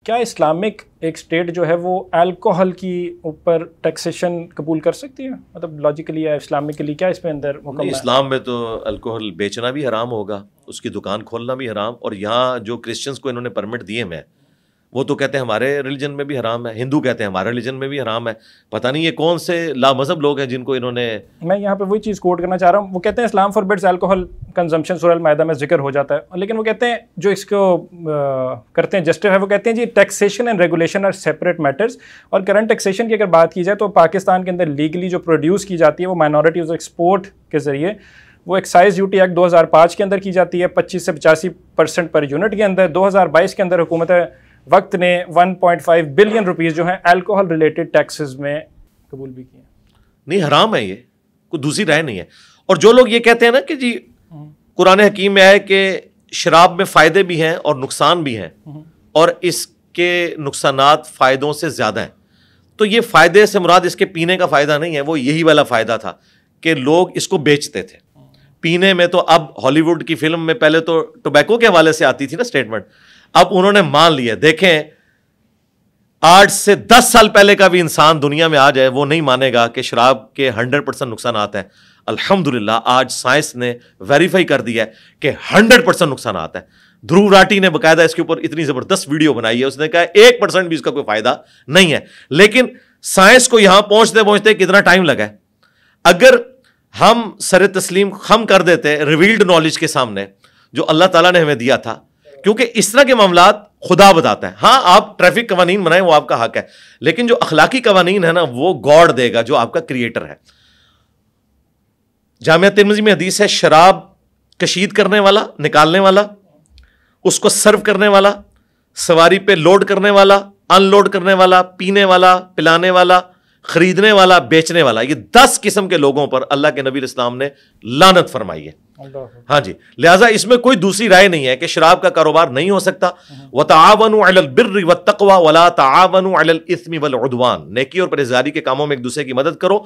کیا اسلامک ایک اسٹیٹ جو ہے وہ الکوہل کی اوپر ٹیکسیشن قبول کر سکتی ہے؟ مطلب لاجیکلی یا اسلامکلی کیا اس پہ اندر حکم ہے؟ اسلام میں تو الکوہل بیچنا بھی حرام ہوگا، اس کی دکان کھولنا بھی حرام، اور یہاں جو کرسچنس کو انہوں نے پرمٹ دیے میں، وہ تو کہتے ہیں ہمارے ریلیجن میں بھی حرام ہے، ہندو کہتے ہیں ہمارے ریلیجن میں بھی حرام ہے. پتہ نہیں یہ کون سے لا مذہب لوگ ہیں جن کو انہوں نے. میں یہاں پہ وہی چیز کوٹ کرنا چاہ رہا ہوں. وہ کہتے ہیں اسلام فاربڈز الکوہل کنزمپشن، سورہ المائدہ میں ذکر ہو جاتا ہے، لیکن وہ کہتے ہیں جو اس کو کرتے ہیں جسٹیفائی، وہ کہتے ہیں جی taxation and regulation are separate matters. اور کرنٹ ٹیکسیشن کی اگر بات کی جائے تو پاکستان کے اندر لیگلی جو پروڈیوس کی جاتی ہے وہ مائنورٹیز ایکسپورٹ کے ذریعے، وہ ایکسائز ڈیوٹی ایکٹ 2005 کے اندر کی جاتی ہے 25 سے 85% پر یونٹ کے اندر. 2022 کے اندر حکومت وقت نے 1.5 بلین روپیز جو ہیں الکوہل ریلیٹڈ ٹیکسز میں قبول بھی کیے. نہیں، حرام ہے، یہ کوئی دوسری رائے نہیں ہے. اور جو لوگ یہ کہتے ہیں نا کہ جی قرآن حکیم میں آئے کہ شراب میں فائدے بھی ہیں اور نقصان بھی ہیں، اور اس کے نقصانات فائدوں سے زیادہ ہیں، تو یہ فائدے سے مراد اس کے پینے کا فائدہ نہیں ہے، وہ یہی والا فائدہ تھا کہ لوگ اس کو بیچتے تھے. پینے میں تو اب ہالی ووڈ کی فلم میں پہلے تو ٹوبیکو کے حوالے سے آتی تھی نا اسٹیٹمنٹ، اب انہوں نے مان لیا. دیکھیں 8 سے 10 سال پہلے کا بھی انسان دنیا میں آ جائے وہ نہیں مانے گا کہ شراب کے 100% نقصانات ہیں. الحمدللہ آج سائنس نے ویریفائی کر دیا ہے کہ 100% نقصانات ہیں. دھرو راٹی نے باقاعدہ اس کے اوپر اتنی زبردست ویڈیو بنائی ہے، اس نے کہا 1% بھی اس کا کوئی فائدہ نہیں ہے. لیکن سائنس کو یہاں پہنچتے پہنچتے کتنا ٹائم لگا ہے. اگر ہم سر تسلیم خم کر دیتے ریویلڈ نالج کے سامنے جو اللہ تعالیٰ نے ہمیں دیا تھا، کیونکہ اس طرح کے معاملات خدا بتاتا ہے. ہاں آپ ٹریفک قوانین بنائیں، وہ آپ کا حق ہے، لیکن جو اخلاقی قوانین ہے نا وہ گاڈ دے گا جو آپ کا کریٹر ہے. جامعہ ترمذی میں حدیث ہے، شراب کشید کرنے والا، نکالنے والا، اس کو سرو کرنے والا، سواری پہ لوڈ کرنے والا، ان لوڈ کرنے والا، پینے والا، پلانے والا، خریدنے والا، بیچنے والا، یہ 10 قسم کے لوگوں پر اللہ کے نبی اسلام نے لعنت فرمائی ہے. ہاں جی، لہٰذا اس میں کوئی دوسری رائے نہیں ہے کہ شراب کا کاروبار نہیں ہو سکتا. وَتَعَاوَنُوا عَلَى الْبِرِّ وَالتَّقْوَى وَلَا تَعَاوَنُوا عَلَى الْإِثْمِ وَالْعُدْوَانِ. نیکی اور پرہیزگاری کے کاموں میں ایک دوسرے کی مدد کرو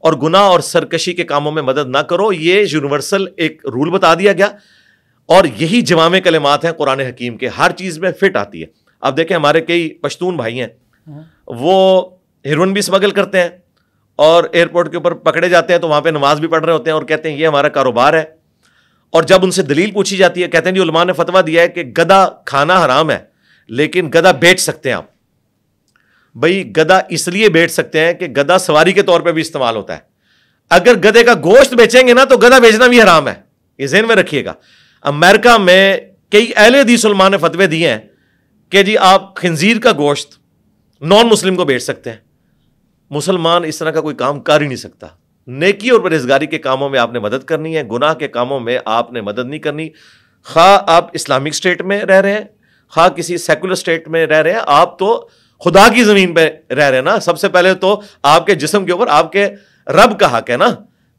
اور گناہ اور سرکشی کے کاموں میں مدد نہ کرو. یہ یونیورسل ایک رول بتا دیا گیا، اور یہی جوامع کلمات ہیں قرآن حکیم کے، ہر چیز میں فٹ آتی ہے. اب دیکھیں ہمارے کئی پشتون بھائی ہیں، وہ ہیروئن بھی اسمگل کرتے ہیں اور ایئرپورٹ کے اوپر پکڑے جاتے ہیں تو وہاں پہ نماز بھی پڑھ رہے ہوتے ہیں اور کہتے ہیں یہ ہمارا کاروبار ہے. اور جب ان سے دلیل پوچھی جاتی ہے کہتے ہیں جی علماء نے فتویٰ دیا ہے کہ گدھا کھانا حرام ہے لیکن گدھا بیچ سکتے ہیں آپ. بھائی گدھا اس لیے بیچ سکتے ہیں کہ گدھا سواری کے طور پہ بھی استعمال ہوتا ہے. اگر گدھے کا گوشت بیچیں گے نا تو گدھا بیچنا بھی حرام ہے، یہ ذہن میں رکھیے گا. امریکہ میں کئی اہل حدیث علماء نے فتوے دیے ہیں کہ جی آپ خنزیر کا گوشت نان مسلم کو بیچ سکتے ہیں. مسلمان اس طرح کا کوئی کام کر ہی نہیں سکتا. نیکی اور پرہیزگاری کے کاموں میں آپ نے مدد کرنی ہے، گناہ کے کاموں میں آپ نے مدد نہیں کرنی. خواہ آپ اسلامک اسٹیٹ میں رہ رہے ہیں، خواہ کسی سیکولر اسٹیٹ میں رہ رہے ہیں، آپ تو خدا کی زمین پہ رہ رہے ہیں نا. سب سے پہلے تو آپ کے جسم کے اوپر آپ کے رب کا حق ہے نا،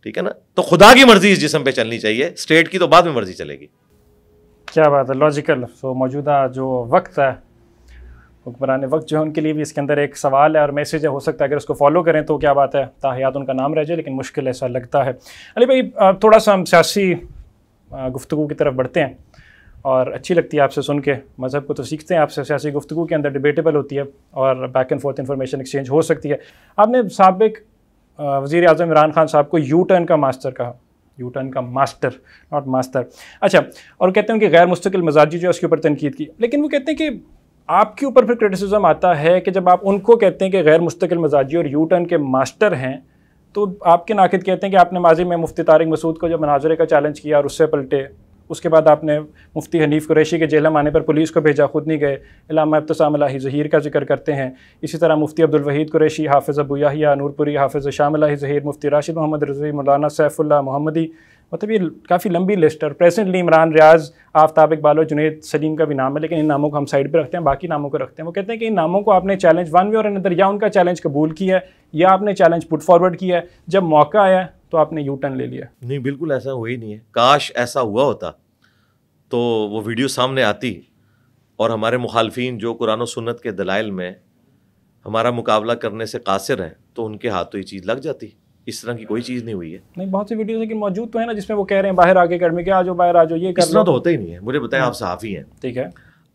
ٹھیک ہے نا. تو خدا کی مرضی اس جسم پہ چلنی چاہیے، اسٹیٹ کی تو بعد میں مرضی چلے گی. کیا بات ہے، لاجیکل. سو موجودہ جو وقت ہے، حکمران وقت جو ہے ان کے لیے بھی اس کے اندر ایک سوال ہے اور میسیج ہے، ہو سکتا ہے اگر اس کو فالو کریں تو کیا بات ہے تاحیات ان کا نام رہ جائے، لیکن مشکل ایسا لگتا ہے. علی بھائی تھوڑا سا ہم سیاسی گفتگو کی طرف بڑھتے ہیں، اور اچھی لگتی ہے آپ سے سن کے. مذہب کو تو سیکھتے ہیں آپ سے، سیاسی گفتگو کے اندر ڈیبیٹیبل ہوتی ہے اور back and forth information exchange ہو سکتی ہے. آپ نے سابق وزیر اعظم عمران خان صاحب کو یو ٹرن کا ماسٹر کہا، یو ٹرن کا ماسٹر ناٹ ماسٹر. اچھا، اور کہتے ہیں کہ غیر مستقل مزاجی جو ہے اس کے اوپر تنقید کی، لیکن وہ کہتے ہیں کہ آپ کے اوپر پھر کرٹیسزم آتا ہے کہ جب آپ ان کو کہتے ہیں کہ غیر مستقل مزاجی اور یو ٹرن کے ماسٹر ہیں، تو آپ کے ناقد کہتے ہیں کہ آپ نے ماضی میں مفتی طارق مسعود کو جب مناظرے کا چیلنج کیا اور اس سے پلٹے، اس کے بعد آپ نے مفتی حنیف قریشی کے جیل آنے پر پولیس کو بھیجا، خود نہیں گئے. علامہ ابتسام الہی ظہیر کا ذکر کرتے ہیں. اسی طرح مفتی عبدالوحید قریشی، حافظ ابو یحییٰ نور پوری، حافظ شام الہی ظہیر، مفتی راشد محمد رضوی، مولانا سیف اللہ محمدی. مطلب یہ کافی لمبی لسٹ ہے. اور پریزنٹلی عمران ریاض، آفتاب اقبال و جنید سلیم کا بھی نام ہے، لیکن ان ناموں کو ہم سائڈ پہ رکھتے ہیں، باقی ناموں کو رکھتے ہیں. وہ کہتے ہیں کہ ان ناموں کو آپ نے چیلنج ون وے اور اندر یا ان کا چیلنج قبول کیا ہے یا آپ نے چیلنج پٹ فارورڈ کیا ہے، جب موقع آیا تو آپ نے یو ٹرن لے لیا. نہیں، بالکل ایسا ہوا ہی نہیں ہے. کاش ایسا ہوا ہوتا تو وہ ویڈیو سامنے آتی اور ہمارے مخالفین جو قرآن و سنت کے دلائل میں ہمارا مقابلہ کرنے سے قاصر ہیں تو ان کے ہاتھ تو یہ چیز لگ جاتی. اس طرح کی کوئی چیز نہیں ہوئی ہے. نہیں، بہت سی ویڈیوز لیکن موجود تو ہیں نا جس میں وہ کہہ رہے ہیں باہر آ کے اکیڈمی کے آ جاؤ، باہر آ جاؤ، یہ اس طرح تو ہوتا ہی نہیں ہے. مجھے بتائیں، آپ صحافی ہیں، ٹھیک ہے،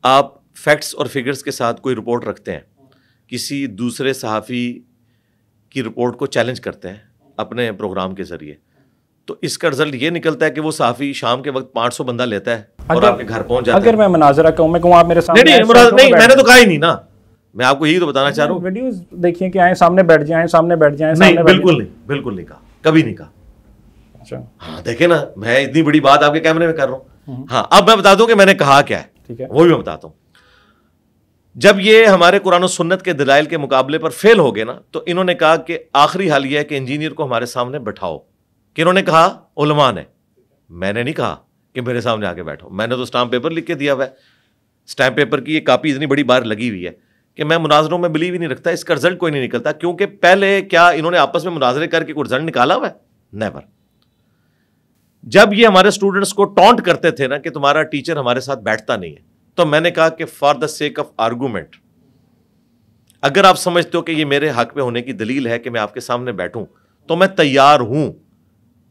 آپ فیکٹس اور فگرز کے ساتھ کوئی رپورٹ رکھتے ہیں, کسی دوسرے صحافی کی رپورٹ کو چیلنج کرتے ہیں اپنے پروگرام کے ذریعے, تو اس کا رزلٹ یہ نکلتا ہے کہ وہ صحافی شام کے وقت 500 بندہ لیتا ہے اور آپ کے گھر پہنچ جاتا ہے. اگر میں مناظرہ کہوں, میں کہوں آپ میرے سامنے, نہیں میں نے تو کہا ہی نہیں نا, میں آپ کو یہی تو بتانا چاہ رہا ہوں. ویڈیوز دیکھیں کہ آئیں سامنے بیٹھ جائیں, سامنے بیٹھ جائیں. نہیں بالکل نہیں کہا, کبھی نہیں کہا. اچھا ہاں دیکھیں نا, میں اتنی بڑی بات آپ کے کیمرے میں کر رہا ہوں. ہاں اب میں بتا دوں کہ میں نے کہا کیا ہے, ٹھیک ہے, وہ بھی میں بتاتا ہوں. جب یہ ہمارے قرآن و سنت کے دلائل کے مقابلے پر فیل ہو گئے نا, تو انہوں نے کہا کہ آخری حال یہ ہے کہ انجینئر کو ہمارے سامنے بٹھاؤ. کہ انہوں نے کہا علماء نے, میں نے نہیں کہا کہ میرے سامنے آ کے بیٹھو. میں نے تو اسٹامپ پیپر لکھ کے دیا ہوا ہے. اسٹامپ پیپر کی یہ کاپی اتنی بڑی بار لگی ہوئی ہے کہ میں مناظروں میں بلیو ہی نہیں رکھتا, اس کا رزلٹ کوئی نہیں نکلتا. کیونکہ پہلے کیا انہوں نے آپس میں مناظرے کر کے کوئی رزلٹ نکالا ہوا ہے؟ نیور. جب یہ ہمارے اسٹوڈنٹس کو ٹونٹ کرتے تھے نا کہ تمہارا ٹیچر ہمارے ساتھ بیٹھتا نہیں ہے, تو میں نے کہا کہ for the sake of argument, اگر آپ سمجھتے ہو کہ یہ میرے حق میں ہونے کی دلیل ہے کہ میں آپ کے سامنے بیٹھوں, تو میں تیار ہوں,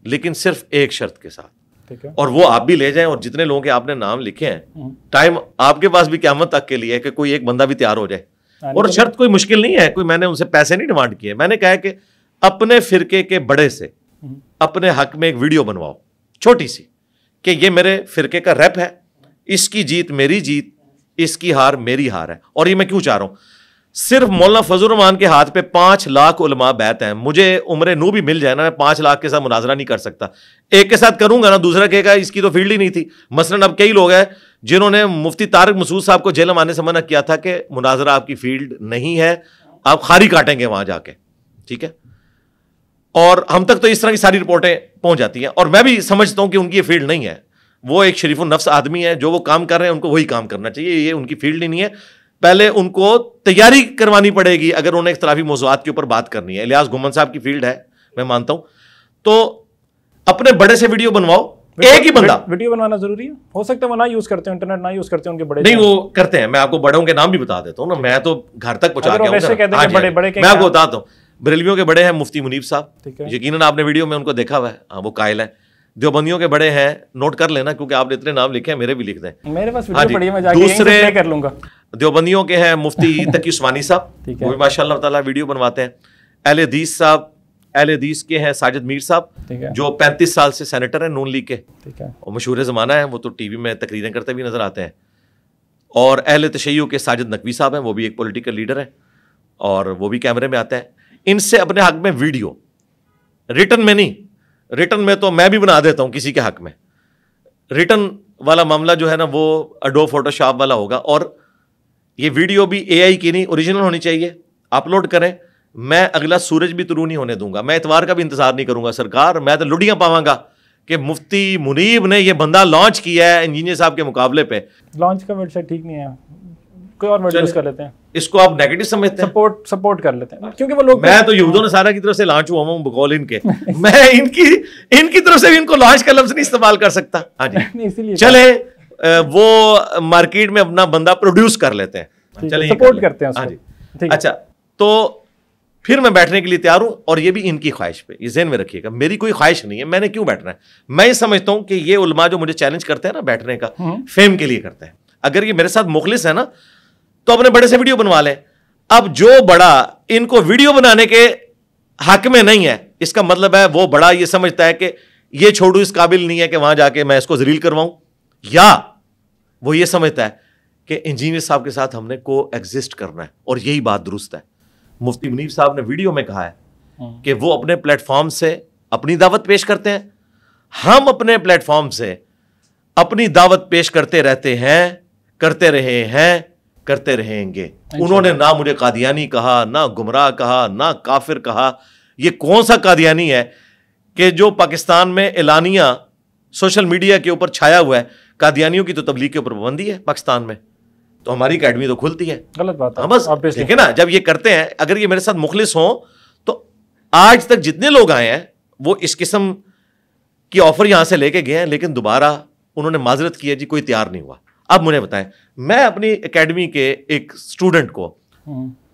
لیکن صرف ایک شرط کے ساتھ, اور وہ آپ بھی لے جائیں, اور جتنے لوگوں کے آپ نے نام لکھے ہیں, ٹائم آپ کے پاس بھی قیامت تک کے لیے ہے کہ کوئی ایک بندہ بھی تیار ہو جائے. اور شرط کوئی مشکل نہیں ہے, کوئی میں نے ان سے پیسے نہیں ڈیمانڈ کیے. میں نے کہا کہ اپنے فرقے کے بڑے سے اپنے حق میں ایک ویڈیو بنواؤ چھوٹی سی, کہ یہ میرے فرقے کا ریپ ہے, اس کی جیت میری جیت, اس کی ہار میری ہار ہے. اور یہ میں کیوں چاہ رہا ہوں, صرف مولانا فضل الرحمان کے ہاتھ پہ 5 لاکھ علماء بیعت ہیں. مجھے عمر نو بھی مل جائے نا, میں 5 لاکھ کے ساتھ مناظرہ نہیں کر سکتا. ایک کے ساتھ کروں گا نا, دوسرا کہے گا اس کی تو فیلڈ ہی نہیں تھی. مثلاً اب کئی لوگ ہیں جنہوں نے مفتی طارق مسعود صاحب کو جیل آنے سے منع کیا تھا کہ مناظرہ آپ کی فیلڈ نہیں ہے, آپ خاری کاٹیں گے وہاں جا کے, ٹھیک ہے. اور ہم تک تو اس طرح کی ساری رپورٹیں پہنچ جاتی ہیں, اور میں بھی سمجھتا ہوں کہ ان کی یہ فیلڈ نہیں ہے. وہ ایک شریف النفس آدمی ہے, جو وہ کام کر رہے ہیں ان کو وہی کام کرنا چاہیے, یہ ان کی فیلڈ ہی نہیں ہے. پہلے ان کو تیاری کروانی پڑے گی اگر انہیں اختلافی موضوعات کے اوپر بات کرنی ہے. الیاس گھمن صاحب کی فیلڈ ہے, میں مانتا ہوں. تو اپنے بڑے سے ویڈیو بنواؤ, ایک ہی بندہ. ویڈیو بنوانا ضروری ہے, ہو سکتا ہے وہ نہ یوز کرتے ہیں, انٹرنیٹ نہ یوز کرتے ہیں, ان کے بڑے نہیں وہ کرتے ہیں. میں آپ کو بڑوں کے نام بھی بتا دیتا ہوں نا, میں تو گھر تک پہنچا کے میں آپ کو بتاتا ہوں. بریلویوں کے بڑے ہیں مفتی منیب صاحب, یقیناً آپ نے ویڈیو میں ان کو دیکھا ہوا ہے, ہاں وہ قائل ہیں. دیوبندیوں کے بڑے ہیں, نوٹ کر لینا کیونکہ آپ نے اتنے نام لکھے ہیں, میرے بھی لکھ دیں. میرے پاس ویڈیو پڑی ہے, میں جا کے دوسرے کر لوں گا. دیوبندیوں کے ہیں مفتی تقی عثمانی صاحب, وہ بھی ماشاء اللہ تعالیٰ ویڈیو بنواتے ہیں. اہل حدیث صاحب, اہل حدیث کے ہیں ساجد میر صاحب, جو 35 سال سے سینیٹر ہیں نون لیگ کے, اور مشہور زمانہ ہے, وہ تو ٹی وی میں تقریریں کرتے بھی نظر آتے ہیں. اور اہل تشیع کے ساجد نقوی صاحب ہیں, وہ بھی ایک پولیٹیکل لیڈر ہیں, اور وہ بھی کیمرے میں آتے ہیں. ان سے اپنے حق میں ویڈیو, ریٹن میں نہیں, ریٹن میں تو میں بھی بنا دیتا ہوں کسی کے حق میں. ریٹن والا معاملہ جو ہے نا وہ اڈوب فوٹو شاپ والا ہوگا, اور یہ ویڈیو بھی اے آئی کی نہیں, اوریجنل ہونی چاہیے. اپلوڈ کریں, میں اگلا سورج بھی طلوع نہیں ہونے دوں گا, میں اتوار کا بھی انتظار نہیں کروں گا. سرکار میں تو لڈیاں پاواں گا کہ مفتی منیب نے یہ بندہ لانچ کیا ہے انجینئر صاحب کے مقابلے پہ. لانچ کا ورڈ شاید ٹھیک نہیں ہے, کوئی اور ورڈ یوز کر لیتے ہیں. اس کو آپ نیگیٹو سمجھتے ہیں, سپورٹ کر لیتے ہیں, کیونکہ وہ لوگ, میں تو یہودوں نے سارا کی طرف سے لانچ ہوا ہوں بقول ان کے, میں ان کی طرف سے بھی ان کو لانچ کا لفظ نہیں استعمال کر سکتا. ہاں جی چلے, وہ مارکیٹ میں اپنا بندہ پروڈیوس کر لیتے ہیں, چلے سپورٹ کرتے ہیں. ہاں جی اچھا, تو پھر میں بیٹھنے کے لیے تیار ہوں, اور یہ بھی ان کی خواہش پہ, یہ ذہن میں رکھیے گا, میری کوئی خواہش نہیں ہے. میں نے کیوں بیٹھنا ہے, میں یہ سمجھتا ہوں کہ یہ علماء جو مجھے چیلنج کرتے ہیں نا بیٹھنے کا, فیم کے لیے کرتے ہیں. اگر یہ میرے ساتھ مخلص ہے نا, تو اپنے بڑے سے ویڈیو بنوا لیں. اب جو بڑا ان کو ویڈیو بنانے کے حق میں نہیں ہے, اس کا مطلب ہے وہ بڑا یہ سمجھتا ہے کہ یہ چھوڑو اس قابل نہیں ہے کہ وہاں جا کے میں اس کو ذلیل کرواؤں, یا وہ یہ سمجھتا ہے کہ انجینئر صاحب کے ساتھ ہم نے کو ایگزسٹ کرنا ہے, اور یہی بات درست ہے. مفتی منیب صاحب نے ویڈیو میں کہا ہے کہ وہ اپنے پلیٹ فارم سے اپنی دعوت پیش کرتے ہیں, ہم اپنے پلیٹ فارم سے اپنی دعوت پیش کرتے رہتے ہیں, کرتے رہے ہیں, کرتے رہیں گے. انہوں نے نہ مجھے قادیانی کہا, نہ گمراہ کہا, نہ کافر کہا. یہ کون سا قادیانی ہے کہ جو پاکستان میں اعلانیہ سوشل میڈیا کے اوپر چھایا ہوا ہے؟ قادیانیوں کی تو تبلیغ کے اوپر پابندی ہے پاکستان میں, تو ہماری اکیڈمی تو کھلتی ہے. غلط بات ہے. بس دیکھیں نا, جب یہ کرتے ہیں, اگر یہ میرے ساتھ مخلص ہوں, تو آج تک جتنے لوگ آئے ہیں وہ اس قسم کی آفر یہاں سے لے کے گئے ہیں, لیکن دوبارہ انہوں نے معذرت کی ہے, جی کوئی تیار نہیں ہوا. اب مجھے بتائیں, میں اپنی اکیڈمی کے ایک اسٹوڈنٹ کو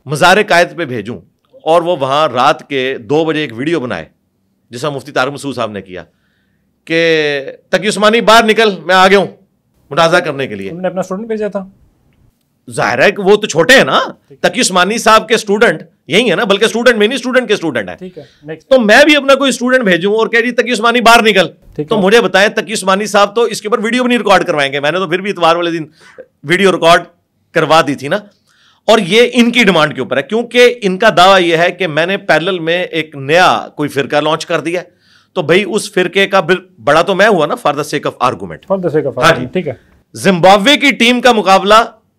مزار قائد پہ بھیجوں, اور وہ وہاں رات کے 2 بجے ایک ویڈیو بنائے, جیسا مفتی طارق مسعود صاحب نے کیا, کہ تقی عثمانی باہر نکل, میں آ گیا ہوں منازعہ کرنے کے لیے. انہوں نے اپنا اسٹوڈنٹ بھیجا تھا, ظاہر ہے کہ وہ تو چھوٹے ہیں نا, تقی عثمانی صاحب کے اسٹوڈنٹ یہی ہے نا, بلکہ اسٹوڈنٹ میں نہیں, اسٹوڈنٹ کے اسٹوڈنٹ ہیں. تو میں بھی اپنا کوئی اسٹوڈنٹ بھیجوں اور کہہ جی تقی عثمانی باہر نکل, تو مجھے بتائیں تقی عثمانی صاحب تو اس کے اوپر ویڈیو بھی نہیں ریکارڈ کروائیں گے. میں نے تو پھر بھی اتوار والے دن ویڈیو ریکارڈ کروا دی تھی نا. اور یہ ان کی ڈیمانڈ کے اوپر ہے, کیونکہ ان کا دعویٰ یہ ہے کہ میں نے پیرلل میں ایک نیا کوئی فرقہ لانچ کر دیا, تو بھائی اس فرقے کا بڑا تو میں ہوا نا, for the sake of argument. ٹھیک ہے. زمبابوے کی ٹیم کا مقابلہ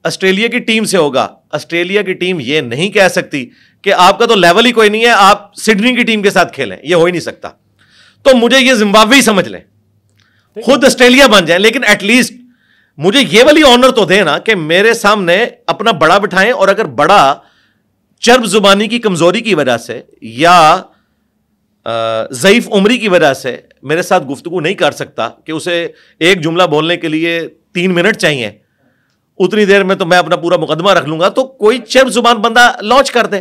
آسٹریلیا کی ٹیم سے ہوگا. آسٹریلیا کی ٹیم یہ نہیں کہہ سکتی کہ آپ کا تو لیول ہی کوئی نہیں ہے, آپ سڈنی کی ٹیم کے ساتھ کھیلیں, یہ ہو ہی نہیں سکتا. تو مجھے یہ زمبابوے ہی سمجھ لیں, خود آسٹریلیا بن جائیں, لیکن ایٹ لیسٹ مجھے یہ والی آنر تو دے نا کہ میرے سامنے اپنا بڑا بٹھائیں, اور اگر بڑا چرب زبانی کی کمزوری کی وجہ سے یا ضعیف عمری کی وجہ سے میرے ساتھ گفتگو نہیں کر سکتا کہ اسے ایک جملہ بولنے کے لیے 3 منٹ چاہیے, اتنی دیر میں تو میں اپنا پورا مقدمہ رکھ لوں گا, تو کوئی چرب زبان بندہ لانچ کر دے.